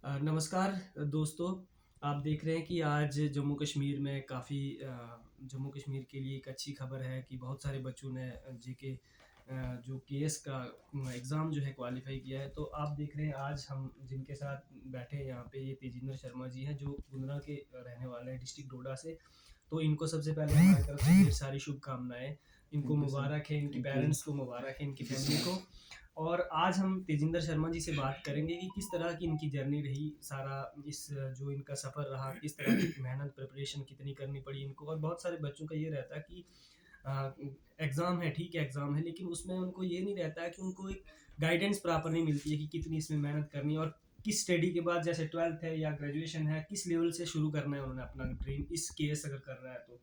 नमस्कार दोस्तों। आप देख रहे हैं कि आज जम्मू कश्मीर में काफ़ी जम्मू कश्मीर के लिए एक अच्छी खबर है कि बहुत सारे बच्चों ने जेके जो केएस का एग्ज़ाम जो है क्वालिफाई किया है। तो आप देख रहे हैं आज हम जिनके साथ बैठे हैं यहाँ पे, ये तेजिंदर शर्मा जी हैं जो गुंदरा के रहने वाले हैं, डिस्ट्रिक्ट डोडा से। तो इनको सबसे पहले हमारी तरफ से ढेर सारी शुभकामनाएं। इनको थैंक यू सर। मुबारक है, इनके थैंक यू। पेरेंट्स को मुबारक है, इनकी फैमिली को। और आज हम तेजिंदर शर्मा जी से बात करेंगे कि किस तरह की इनकी जर्नी रही, सारा इस जो इनका सफ़र रहा, किस तरह की मेहनत प्रिपरेशन कितनी करनी पड़ी इनको। और बहुत सारे बच्चों का ये रहता है कि एग्ज़ाम है, ठीक है एग्ज़ाम है, लेकिन उसमें उनको ये नहीं रहता है कि उनको एक गाइडेंस प्रॉपर नहीं मिलती है कि कितनी इसमें मेहनत करनी है और किस स्टडी के बाद, जैसे 12th है या ग्रेजुएशन है, किस लेवल से शुरू करना है उन्होंने अपना ड्रीम, इस केस अगर कर रहा है तो।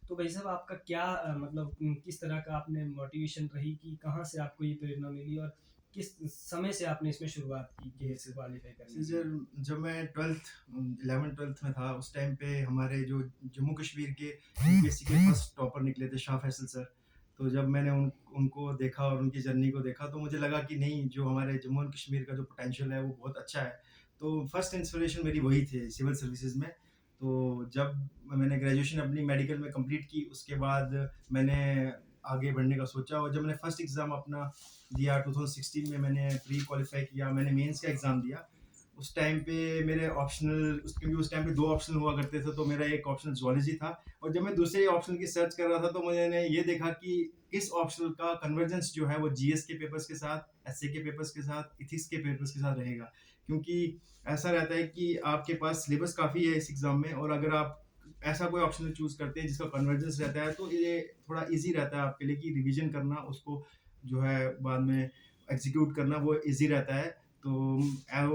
तो भाई साहब, आपका क्या मतलब किस तरह का आपने मोटिवेशन रही कि कहाँ से आपको ये प्रेरणा मिली और किस समय से आपने इसमें शुरुआत की जी केएस सर। क्वालिफाई करने की? सर, जब मैं 11th-12th में था, उस टाइम पे हमारे जो जम्मू कश्मीर के यूपीएससी के फर्स्ट टॉपर निकले थे शाह फैसल सर। तो जब मैंने उनको देखा और उनकी जर्नी को देखा तो मुझे लगा कि नहीं, जो हमारे जम्मू एंड कश्मीर का जो पोटेंशियल है वो बहुत अच्छा है। तो फर्स्ट इंस्पिरेशन मेरी वही थे सिविल सर्विसेज में। तो जब मैंने ग्रेजुएशन अपनी मेडिकल में कंप्लीट की, उसके बाद मैंने आगे बढ़ने का सोचा और जब मैंने फर्स्ट एग्ज़ाम अपना दिया 2016 में, मैंने प्री क्वालिफाई किया, मैंने मेंस का एग्ज़ाम दिया। उस टाइम पे मेरे ऑप्शनल क्योंकि उस टाइम पे 2 ऑप्शनल हुआ करते थे, तो मेरा एक ऑप्शनल ज़ूलॉजी था और जब मैं दूसरे ऑप्शनल की सर्च कर रहा था तो मैंने ये देखा कि इस ऑप्शनल का कन्वर्जेंस जो है वो जीएस के पेपर्स के साथ, एसए के पेपर्स के साथ, एथिक्स के पेपर्स के साथ रहेगा। क्योंकि ऐसा रहता है कि आपके पास सिलेबस काफ़ी है इस एग्ज़ाम में और अगर आप ऐसा कोई ऑप्शनल चूज़ करते हैं जिसका कन्वर्जेंस रहता है, तो ये थोड़ा ईज़ी रहता है आपके लिए कि रिवीजन करना, उसको जो है बाद में एग्जीक्यूट करना वो ईज़ी रहता है। तो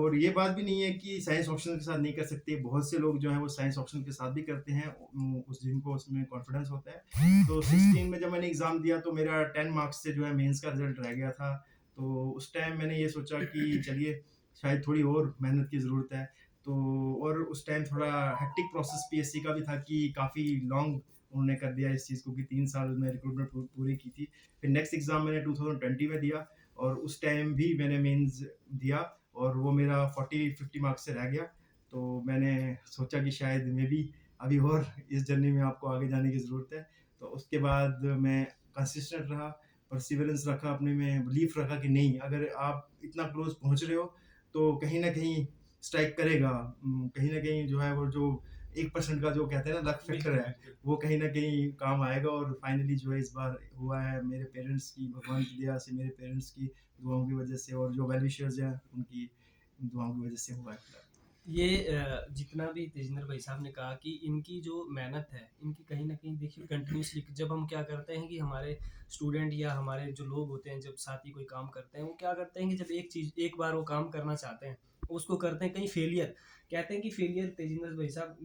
और ये बात भी नहीं है कि साइंस ऑप्शनल के साथ नहीं कर सकते, बहुत से लोग जो हैं वो साइंस ऑप्शनल के साथ भी करते हैं, उस जिनको उसमें कॉन्फिडेंस होता है। तो 16 में जब मैंने एग्ज़ाम दिया तो मेरा 10 मार्क्स से जो है मेंस का रिज़ल्ट रह गया था। तो उस टाइम मैंने ये सोचा कि चलिए शायद थोड़ी और मेहनत की ज़रूरत है। तो और उस टाइम थोड़ा हेक्टिक प्रोसेस पीएससी का भी था कि काफ़ी लॉन्ग उन्होंने कर दिया इस चीज़ को कि 3 साल में रिक्रूटमेंट पूरी की थी। फिर नेक्स्ट एग्ज़ाम मैंने 2020 में दिया और उस टाइम भी मैंने मेंस दिया और वो मेरा 40-50 मार्क्स से रह गया। तो मैंने सोचा कि शायद मे बी अभी और इस जर्नी में आपको आगे जाने की ज़रूरत है। तो उसके बाद मैं कंसिस्टेंट रहा, परसिवरेंस रखा अपने में, बिलीफ रखा कि नहीं, अगर आप इतना क्लोज़ पहुँच रहे हो तो कहीं न कहीं स्ट्राइक करेगा। कहीं न कहीं जो है वो जो 1% का जो कहते हैं ना लक फैक्टर बिल्कुल, है, बिल्कुल। वो कहीं न कहीं काम आएगा और फाइनली जो है इस बार हुआ है मेरे पेरेंट्स की, भगवान की दया से, मेरे पेरेंट्स की दुआओं की वज़ह से और जो वेल विशर्स हैं उनकी दुआओं की वज़ह से हुआ है फिलहाल। ये जितना भी तेजिंदर भाई साहब ने कहा कि इनकी जो मेहनत है, इनकी कहीं न कहीं देखिए कंटिन्यूअसली जब हम क्या करते हैं कि हमारे स्टूडेंट या हमारे जो लोग होते हैं, जब साथी कोई काम करते हैं, वो क्या करते हैं कि जब एक बार वो काम करना चाहते हैं, उसको करते हैं कहीं फेलियर। कहते हैं कि फेलियर, तेजिंदर भाई साहब,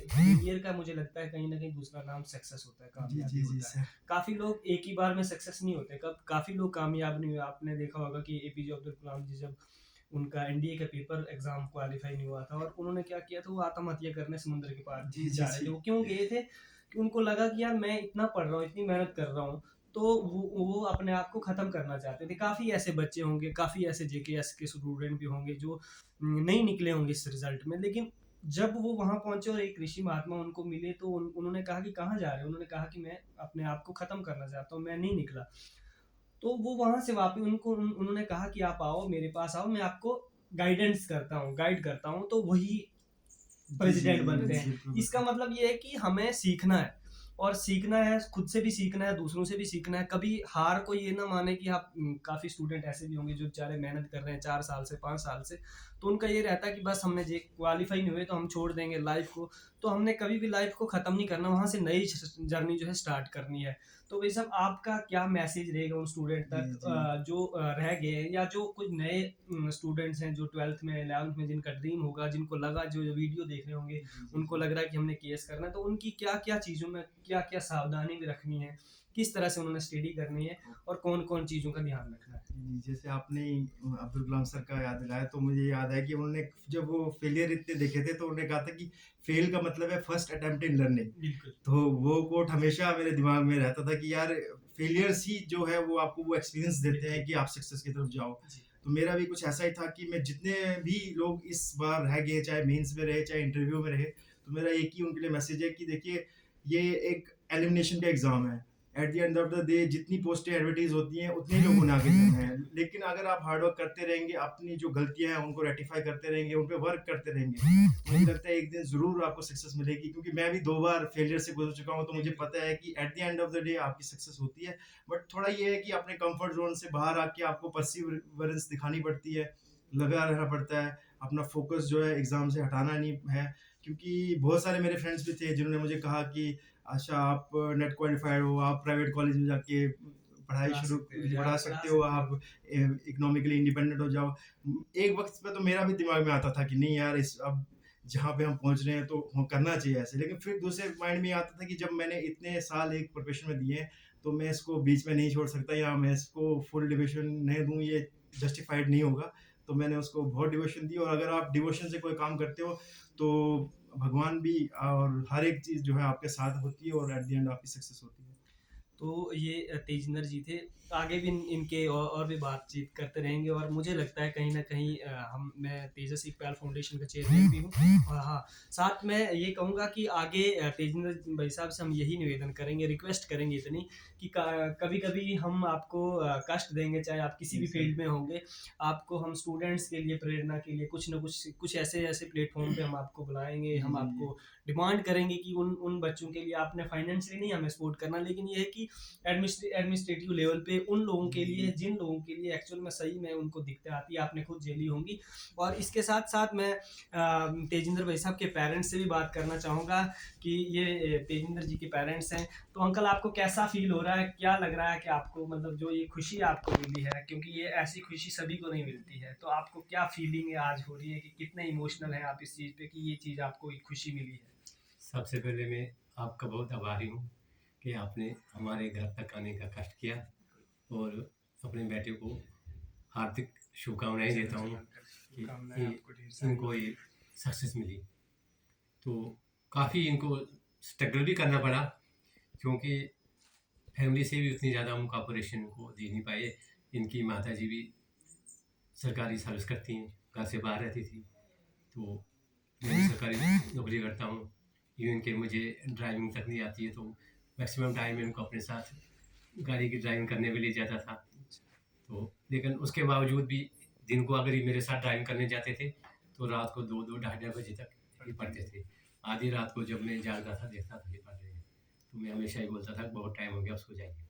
फेलियर का मुझे लगता है कहीं न कहीं दूसरा नाम सक्सेस होता है, जी, कामयाबी जी, जी होता है। सर। काफ़ी लोग एक ही बार में सक्सेस नहीं होते, काफ़ी लोग कामयाब नहीं हुए। आपने देखा होगा कि एपीजे अब्दुल कलाम जी, जब उनका एनडीए का पेपर एग्जाम क्वालिफाई नहीं हुआ था और उन्होंने क्या किया था, वो आत्महत्या करने समुद्र के पार जी, जी, जा रहे थे। जी। वो क्यों गए थे? कि उनको लगा कि यार मैं इतना पढ़ रहा हूँ, इतनी मेहनत कर रहा हूँ, तो वो अपने आप को ख़त्म करना चाहते थे। काफ़ी ऐसे बच्चे होंगे, काफ़ी ऐसे जेकेएस के स्टूडेंट भी होंगे जो नहीं निकले होंगे इस रिजल्ट में, लेकिन जब वो वहाँ पहुँचे और एक ऋषि महात्मा उनको मिले तो उन्होंने कहा कि कहाँ जा रहे हो? उन्होंने कहा कि मैं अपने आप को ख़त्म करना चाहता हूँ, मैं नहीं निकला। तो वो वहाँ से वापस उन्होंने कहा कि आप आओ, मेरे पास आओ, मैं आपको गाइड करता हूँ, तो वही जी, जी, प्रेसिडेंट जी, बनते बिल्कुल, हैं। बिल्कुल, इसका बिल्कुल। मतलब ये है कि हमें सीखना है और सीखना है, खुद से भी सीखना है, दूसरों से भी सीखना है। कभी हार को ये ना माने कि आप काफ़ी स्टूडेंट ऐसे भी होंगे जो बेचारे मेहनत कर रहे हैं 4 साल से, 5 साल से, तो उनका ये रहता है कि बस हमने जे क्वालीफाई नहीं हुए तो हम छोड़ देंगे लाइफ़ को। तो हमने कभी भी लाइफ़ को ख़त्म नहीं करना, वहाँ से नई जर्नी जो है स्टार्ट करनी है। तो वही सब, आपका क्या मैसेज रहेगा उन स्टूडेंट जी, तक जी। जो रह गए हैं या जो कुछ नए स्टूडेंट्स हैं जो 12th में, 11th में, जिनका ड्रीम होगा, जिनको लगा, जो वीडियो देख रहे होंगे, जी, जी, उनको जी। लग रहा है कि हमने केएस करना है, तो उनकी क्या-क्या चीज़ों में क्या-क्या सावधानी भी रखनी है? किस तरह से उन्होंने स्टडी करनी है और कौन-कौन चीज़ों का ध्यान रखना है? जी, जैसे आपने अब्दुल कलाम सर का याद दिलाया तो मुझे याद है कि उन्होंने जब वो फेलियर इतने देखे थे तो उन्होंने कहा था कि फेल का मतलब है फर्स्ट अटेम्प्ट इन लर्निंग। बिल्कुल। तो वो कोट हमेशा मेरे दिमाग में रहता था कि यार फेलियर्स ही जो है वो आपको वो एक्सपीरियंस देते बिल्कुल। हैं कि आप सक्सेस की तरफ जाओ। जी। तो मेरा भी कुछ ऐसा ही था कि मैं जितने भी लोग इस बार रह गए, चाहे मेंस में रहे, चाहे इंटरव्यू में रहे, तो मेरा एक ही उनके लिए मैसेज है कि देखिए, ये एक एलिमिनेशन का एग्ज़ाम है। At the end of the day जितनी पोस्टें एडवर्टाइज़ होती हैं, उतने ही लोगों ने आगे जाना है। लेकिन अगर आप हार्ड वर्क करते रहेंगे, अपनी जो गलतियाँ हैं उनको रेक्टिफ़ाई करते रहेंगे, उन पे वर्क करते रहेंगे, तो मुझे लगता है एक दिन ज़रूर आपको सक्सेस मिलेगी, क्योंकि मैं भी 2 बार फेलियर से गुज़र चुका हूँ, तो मुझे पता है कि at the end of the day आपकी सक्सेस होती है। बट थोड़ा ये है कि अपने कम्फर्ट ज़ोन से बाहर आके आपको परसिवरेंस दिखानी पड़ती है, लगा रहना पड़ता है, अपना फ़ोकस जो है एग्ज़ाम से हटाना नहीं है। क्योंकि बहुत सारे मेरे फ्रेंड्स भी थे जिन्होंने मुझे कहा कि अच्छा, आप नेट क्वालिफ़ाइड हो, आप प्राइवेट कॉलेज में जाके पढ़ाई पढ़ा शुरू सकते हो या बढ़ा आप पढ़ा सकते हो, सकते हो। आप इकोनॉमिकली इंडिपेंडेंट हो जाओ। एक वक़्त पे तो मेरा भी दिमाग में आता था कि नहीं यार, इस अब जहाँ पे हम पहुँच रहे हैं तो हम करना चाहिए ऐसे। लेकिन फिर दूसरे माइंड में ये आता था कि जब मैंने इतने साल एक प्रोफ़ेशन में दिए हैं, तो मैं इसको बीच में नहीं छोड़ सकता, या मैं इसको फुल डिवोशन नहीं दूँ, ये जस्टिफाइड नहीं होगा। तो मैंने उसको बहुत डिवोशन दी, और अगर आप डिवोशन से कोई काम करते हो, तो भगवान भी और हर एक चीज़ जो है आपके साथ होती है, और एट द एंड आपकी सक्सेस होती है। तो ये तेजिंदर जी थे। आगे भी इनके और भी बातचीत करते रहेंगे और मुझे लगता है कहीं न कहीं मैं तेजस इकबाल फाउंडेशन का चेयरमैन भी हूँ। और हाँ, साथ में ये कहूँगा कि आगे तेजिंदर भाई साहब से हम यही निवेदन करेंगे, रिक्वेस्ट करेंगे इतनी कि क कभी-कभी हम आपको कष्ट देंगे, चाहे आप किसी भी फ़ील्ड में होंगे। आपको हम स्टूडेंट्स के लिए, प्रेरणा के लिए कुछ ऐसे-ऐसे प्लेटफ़ॉर्म पे हम आपको बुलाएँगे, जी, हम जी, जी। आपको डिमांड करेंगे कि उन उन बच्चों के लिए आपने फाइनेंशियली नहीं हमें सपोर्ट करना, लेकिन ये है कि एडमिनिस्ट्रेटिव लेवल पे उन लोगों के जी, लिए, जी। जिन लोगों के लिए एक्चुअल में सही में उनको दिक्कतें आती है, आपने खुद झेली होंगी। और इसके साथ-साथ मैं तेजिंदर भाई साहब के पेरेंट्स से भी बात करना चाहूँगा कि ये तेजिंदर जी के पेरेंट्स हैं, तो अंकल आपको कैसा फ़ील हो रहा है? क्या लग रहा है कि आपको मतलब जो ये खुशी आपको मिली है, क्योंकि ये ऐसी खुशी सभी को नहीं मिलती है, तो आपको क्या फीलिंग है आज हो रही है कि कितने इमोशनल हैं आप इस चीज़ पे कि ये चीज़ आपको एक खुशी मिली है? सबसे पहले मैं आपका बहुत आभारी हूँ कि आपने हमारे घर तक आने का कष्ट किया, और अपने बेटे को हार्दिक शुभकामनाएं देता हूँ कि इनको ये सक्सेस मिली। तो काफ़ी इनको स्ट्रगल भी करना पड़ा, क्योंकि फैमिली से भी उतनी ज़्यादा हम कॉपरेशन को दे नहीं पाए। इनकी माताजी भी सरकारी सर्विस करती हैं, घर से बाहर रहती थी, तो मैं भी सरकारी नौकरी करता हूँ। इवन कि मुझे ड्राइविंग तक नहीं आती है, तो मैक्सिमम टाइम मैं उनको अपने साथ गाड़ी की ड्राइविंग करने के लिए जाता था। तो लेकिन उसके बावजूद भी दिन को अगर ये मेरे साथ ड्राइविंग करने जाते थे, तो रात को 2-2 ढाई-ढाई बजे तक ये पढ़ते थे। आधी रात को जब मैं जागता था, देखता था ये पढ़ रहे हैं, तो मैं हमेशा ही बोलता था बहुत टाइम हो गया, अब सो जाइए।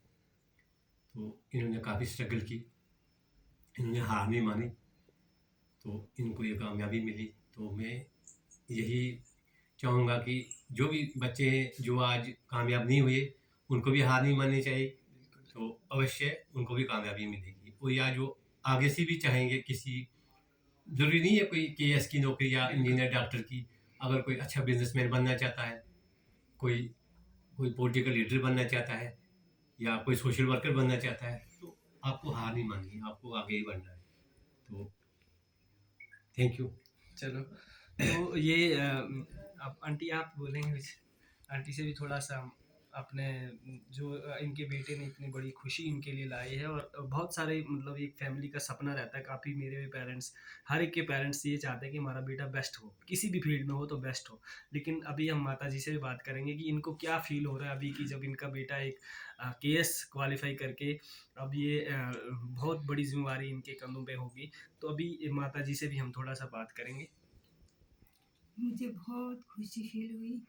तो इन्होंने काफ़ी स्ट्रगल की, इन्होंने हार नहीं मानी, तो इनको ये कामयाबी मिली। तो मैं यही चाहूँगा कि जो भी बच्चे हैं जो आज कामयाब नहीं हुए, उनको भी हार नहीं माननी चाहिए, तो अवश्य उनको भी कामयाबी मिलेगी। और या जो आगे से भी चाहेंगे, किसी ज़रूरी नहीं है कोई केएस की नौकरी या इंजीनियर डॉक्टर की, अगर कोई अच्छा बिजनेसमैन बनना चाहता है, कोई कोई पॉलिटिकल लीडर बनना चाहता है, या कोई सोशल वर्कर बनना चाहता है, तो आपको हार नहीं माननी है, आपको आगे ही बढ़ना है। तो थैंक यू। चलो, तो ये अब आंटी आप बोलेंगे कुछ? आंटी से भी थोड़ा-सा अपने जो इनके बेटे ने इतनी बड़ी खुशी इनके लिए लाई है और बहुत सारे मतलब एक फैमिली का सपना रहता है, काफ़ी मेरे भी पेरेंट्स, हर एक के पेरेंट्स ये चाहते हैं कि हमारा बेटा बेस्ट हो, किसी भी फील्ड में हो तो बेस्ट हो। लेकिन अभी हम माताजी से भी बात करेंगे कि इनको क्या फ़ील हो रहा है अभी कि जब इनका बेटा एक केएस क्वालीफाई करके अब ये बहुत बड़ी ज़िम्मेवारी इनके कंधों पे होगी। तो अभी माताजी से भी हम थोड़ा-सा बात करेंगे। मुझे बहुत खुशी फील हुई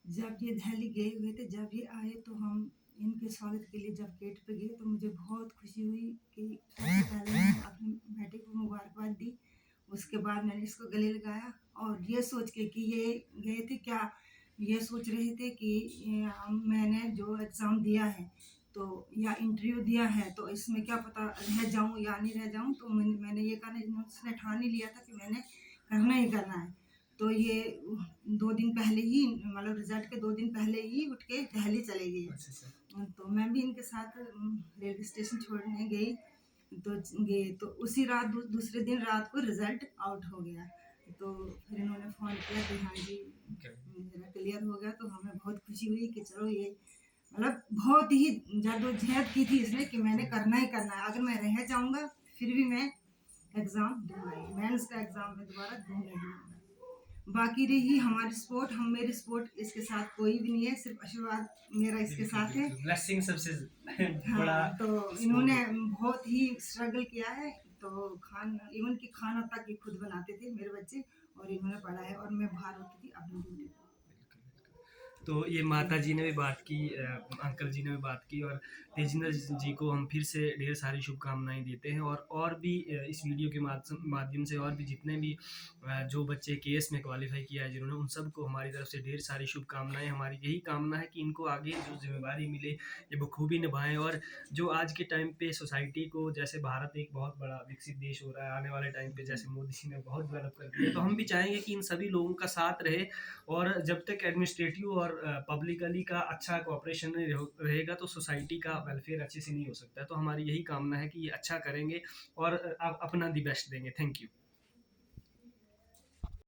जब ये दिल्ली गए हुए थे। जब ये आए तो हम इनके स्वागत के लिए जब गेट पे गए तो मुझे बहुत खुशी हुई कि सबसे पहले मैंने अपने बेटे को मुबारकबाद दी। उसके बाद मैंने इसको गले लगाया और ये सोच के कि ये गए थे क्या, ये सोच रहे थे कि मैंने जो एग्ज़ाम दिया है तो या इंटरव्यू दिया है तो इसमें क्या पता रह जाऊँ या नहीं रह जाऊँ। तो मैंने ये कहा, उसने ठान ही लिया था कि मैंने करना ही करना है। तो ये 2 दिन पहले ही मतलब रिज़ल्ट के 2 दिन पहले ही उठ के दिल्ली चले गए। तो मैं भी इनके साथ रेलवे स्टेशन छोड़ने गई, तो गए तो उसी रात दूसरे दिन रात को रिज़ल्ट आउट हो गया। तो फिर इन्होंने फ़ोन किया कि हाँ जी, मेरा क्लियर हो गया। तो हमें बहुत खुशी हुई कि चलो ये मतलब बहुत ही जद्दोजहद की थी इसने कि मैंने करना ही करना है। अगर मैं रह जाऊँगा फिर भी मैं एग्ज़ाम दूंगा ही, मेंस का एग्ज़ाम मैं दोबारा दूंगा ही दूंगा। बाकी रही हमारी स्पोर्ट, हम मेरी स्पोर्ट इसके साथ कोई भी नहीं है, सिर्फ आशीर्वाद मेरा इसके साथ है। ब्लेसिंग सबसे बड़ा हाँ, तो support इन्होंने है। बहुत ही स्ट्रगल किया है, तो इवन कि खाना तक ये खुद बनाते थे मेरे बच्चे, और इन्होंने पढ़ा है और मैं बाहर होती थी अपनी ड्यूटी पे। तो ये माता जी ने भी बात की, अंकल जी ने भी बात की, और तेजिंदर जी को हम फिर से ढेर सारी शुभकामनाएं देते हैं। और भी इस वीडियो के माध्यम से और भी जितने भी जो बच्चे केएस में क्वालिफाई किया है जिन्होंने, उन सबको हमारी तरफ से ढेर सारी शुभकामनाएं। हमारी यही कामना है कि इनको आगे जो जिम्मेदारी मिले ये बखूबी निभाएं, और जो आज के टाइम पे सोसाइटी को, जैसे भारत एक बहुत बड़ा विकसित देश हो रहा है, आने वाले टाइम पे जैसे मोदी जी ने बहुत डेवलप कर दिया है, तो हम भी चाहेंगे कि इन सभी लोगों का साथ रहे। और जब तक एडमिनिस्ट्रेटिव और पब्लिकली का अच्छा कोऑपरेशन नहीं रहेगा तो सोसाइटी का वेलफेयर अच्छे से नहीं हो सकता है। तो हमारी यही कामना है कि ये अच्छा करेंगे और अपना दी बेस्ट देंगे। Thank you.